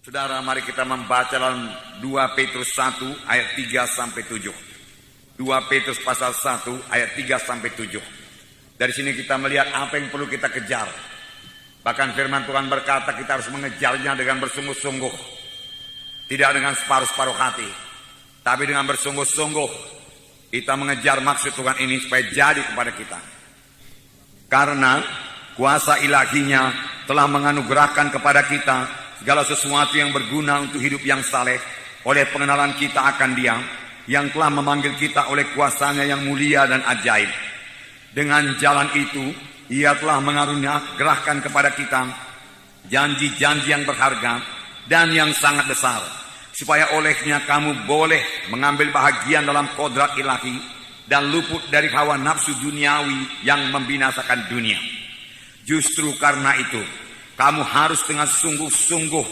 Saudara, mari kita membaca dalam 2 Petrus 1 ayat 3 sampai 7. 2 Petrus pasal 1 ayat 3 sampai 7. Dari sini kita melihat apa yang perlu kita kejar. Bahkan firman Tuhan berkata kita harus mengejarnya dengan bersungguh-sungguh. Tidak dengan separuh-separuh hati, tapi dengan bersungguh-sungguh kita mengejar maksud Tuhan ini supaya jadi kepada kita. Karena kuasa ilahinya telah menganugerahkan kepada kita segala sesuatu yang berguna untuk hidup yang saleh oleh pengenalan kita akan Dia yang telah memanggil kita oleh kuasanya yang mulia dan ajaib. Dengan jalan itu Ia telah menganugerahkan kepada kita janji-janji yang berharga dan yang sangat besar, supaya olehnya kamu boleh mengambil bahagian dalam kodrat ilahi dan luput dari hawa nafsu duniawi yang membinasakan dunia. Justru karena itu kamu harus dengan sungguh-sungguh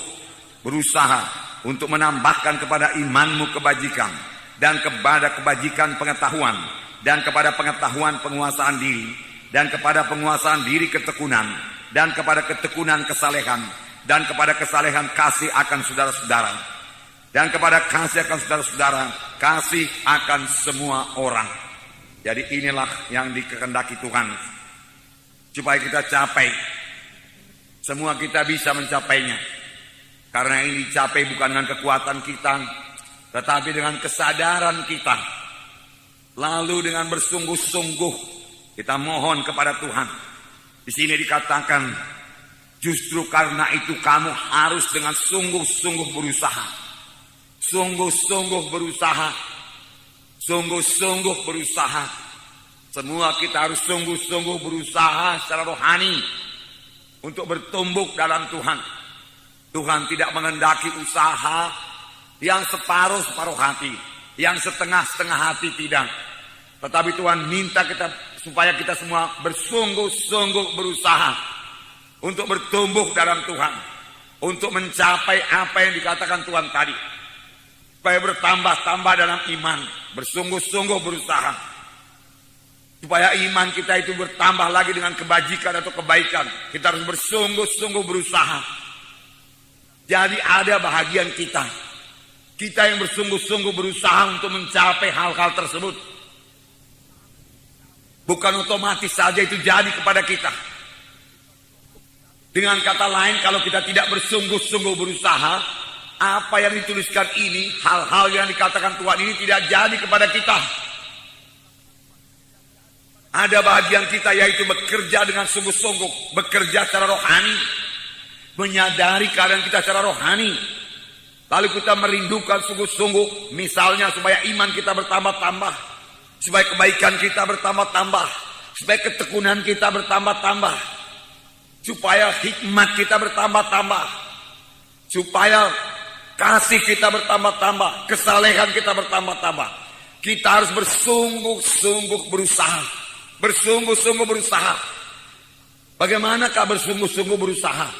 berusaha untuk menambahkan kepada imanmu kebajikan, dan kepada kebajikan pengetahuan, dan kepada pengetahuan penguasaan diri, dan kepada penguasaan diri ketekunan, dan kepada ketekunan kesalehan, dan kepada kesalehan kasih akan saudara-saudara, dan kepada kasih akan saudara-saudara, kasih akan semua orang. Jadi inilah yang dikehendaki Tuhan, supaya kita capai. Semua kita bisa mencapainya. Karena ini dicapai bukan dengan kekuatan kita, tetapi dengan kesadaran kita. Lalu dengan bersungguh-sungguh kita mohon kepada Tuhan. Di sini dikatakan, justru karena itu kamu harus dengan sungguh-sungguh berusaha. Sungguh-sungguh berusaha. Sungguh-sungguh berusaha. Semua kita harus sungguh-sungguh berusaha secara rohani untuk bertumbuh dalam Tuhan. Tuhan tidak menghendaki usaha yang separuh-separuh hati, yang setengah-setengah hati, tidak. Tetapi Tuhan minta kita supaya kita semua bersungguh-sungguh berusaha untuk bertumbuh dalam Tuhan, untuk mencapai apa yang dikatakan Tuhan tadi, supaya bertambah-tambah dalam iman, bersungguh-sungguh berusaha supaya iman kita itu bertambah lagi dengan kebajikan atau kebaikan. Kita harus bersungguh-sungguh berusaha. Jadi ada bahagian kita. Kita yang bersungguh-sungguh berusaha untuk mencapai hal-hal tersebut. Bukan otomatis saja itu jadi kepada kita. Dengan kata lain, kalau kita tidak bersungguh-sungguh berusaha, apa yang dituliskan ini, hal-hal yang dikatakan Tuhan ini tidak jadi kepada kita. Ada bahagian kita yaitu bekerja dengan sungguh-sungguh, bekerja secara rohani, menyadari keadaan kita secara rohani. Lalu kita merindukan sungguh-sungguh, misalnya supaya iman kita bertambah-tambah, supaya kebaikan kita bertambah-tambah, supaya ketekunan kita bertambah-tambah, supaya hikmat kita bertambah-tambah, supaya kasih kita bertambah-tambah, kesalehan kita bertambah-tambah. Kita harus bersungguh-sungguh berusaha. Bersungguh-sungguh berusaha. Bagaimanakah bersungguh-sungguh berusaha?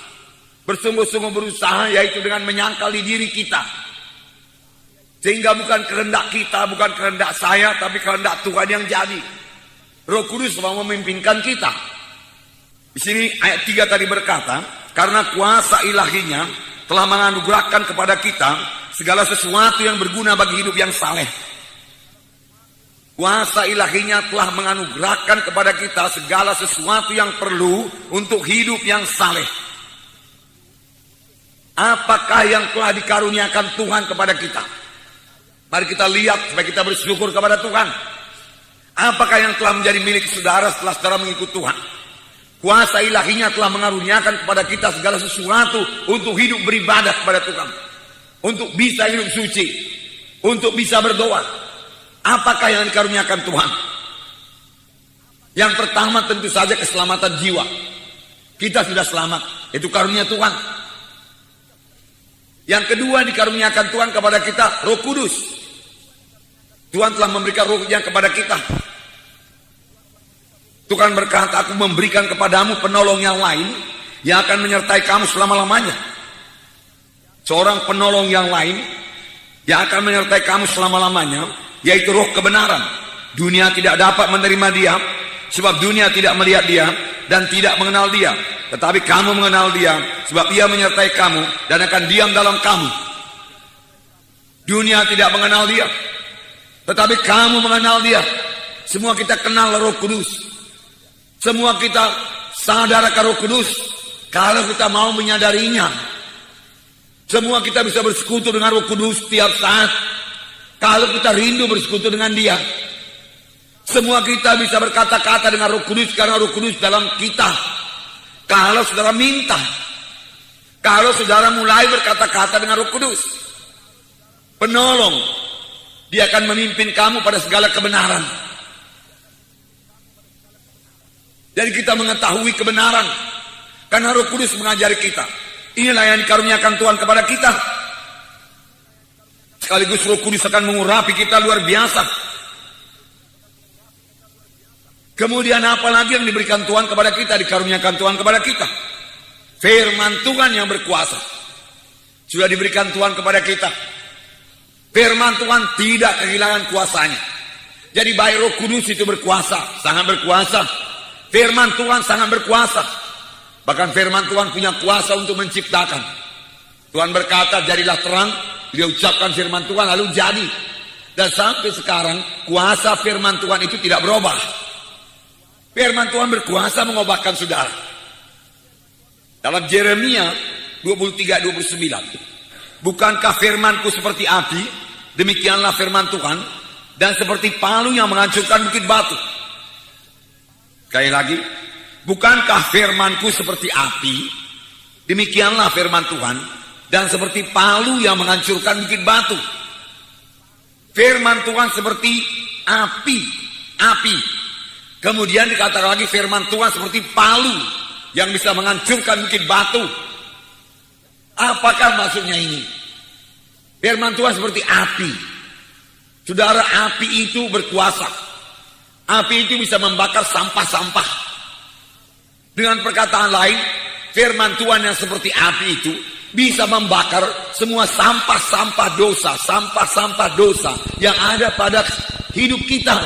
Bersungguh-sungguh berusaha yaitu dengan menyangkali diri kita, sehingga bukan kehendak kita, bukan kehendak saya, tapi kehendak Tuhan yang jadi. Roh Kudus mau memimpinkan kita. Di sini ayat 3 tadi berkata, karena kuasa ilahinya telah menganugerahkan kepada kita segala sesuatu yang berguna bagi hidup yang saleh. Kuasa ilahinya telah menganugerahkan kepada kita segala sesuatu yang perlu untuk hidup yang saleh. Apakah yang telah dikaruniakan Tuhan kepada kita? Mari kita lihat supaya kita bersyukur kepada Tuhan. Apakah yang telah menjadi milik saudara setelah saudara mengikut Tuhan? Kuasa ilahinya telah mengaruniakan kepada kita segala sesuatu untuk hidup beribadah kepada Tuhan, untuk bisa hidup suci, untuk bisa berdoa. Apakah yang dikaruniakan Tuhan? Yang pertama tentu saja keselamatan jiwa. Kita sudah selamat, itu karunia Tuhan. Yang kedua dikaruniakan Tuhan kepada kita Roh Kudus. Tuhan telah memberikan Roh-Nya kepada kita. Tuhan berkata, aku memberikan kepadamu penolong yang lain yang akan menyertai kamu selama-lamanya. Seorang penolong yang lain yang akan menyertai kamu selama-lamanya, yaitu Roh kebenaran. Dunia tidak dapat menerima Dia sebab dunia tidak melihat dia dan tidak mengenal dia. Tetapi kamu mengenal dia, sebab ia menyertai kamu dan akan diam dalam kamu. Dunia tidak mengenal dia, tetapi kamu mengenal dia. Semua kita kenal Roh Kudus. Semua kita sadar akan Roh Kudus kalau kita mau menyadarinya. Semua kita bisa bersekutu dengan Roh Kudus setiap saat kalau kita rindu bersekutu dengan dia. Semua kita bisa berkata-kata dengan Roh Kudus karena Roh Kudus dalam kita. Kalau saudara minta, kalau saudara mulai berkata-kata dengan Roh Kudus, penolong, dia akan memimpin kamu pada segala kebenaran. Jadi kita mengetahui kebenaran karena Roh Kudus mengajari kita. Inilah yang dikaruniakan Tuhan kepada kita. Sekaligus Roh Kudus akan mengurapi kita luar biasa. Kemudian apa lagi yang diberikan Tuhan kepada kita, dikaruniakan Tuhan kepada kita? Firman Tuhan yang berkuasa. Sudah diberikan Tuhan kepada kita. Firman Tuhan tidak kehilangan kuasanya. Jadi baik Roh Kudus itu berkuasa, sangat berkuasa. Firman Tuhan sangat berkuasa. Bahkan firman Tuhan punya kuasa untuk menciptakan. Tuhan berkata, jadilah terang. Dia ucapkan firman Tuhan lalu jadi. Dan sampai sekarang kuasa firman Tuhan itu tidak berubah. Firman Tuhan berkuasa mengubahkan saudara. Dalam Yeremia 23:29, bukankah firmanku seperti api, demikianlah firman Tuhan, dan seperti palu yang menghancurkan bukit batu. Sekali lagi, bukankah firmanku seperti api, demikianlah firman Tuhan, dan seperti palu yang menghancurkan bukit batu. Firman Tuhan seperti api. Kemudian dikatakan lagi firman Tuhan seperti palu yang bisa menghancurkan bukit batu. Apakah maksudnya ini? Firman Tuhan seperti api. Saudara, api itu berkuasa. Api itu bisa membakar sampah-sampah. Dengan perkataan lain, firman Tuhan yang seperti api itu bisa membakar semua sampah-sampah dosa yang ada pada hidup kita.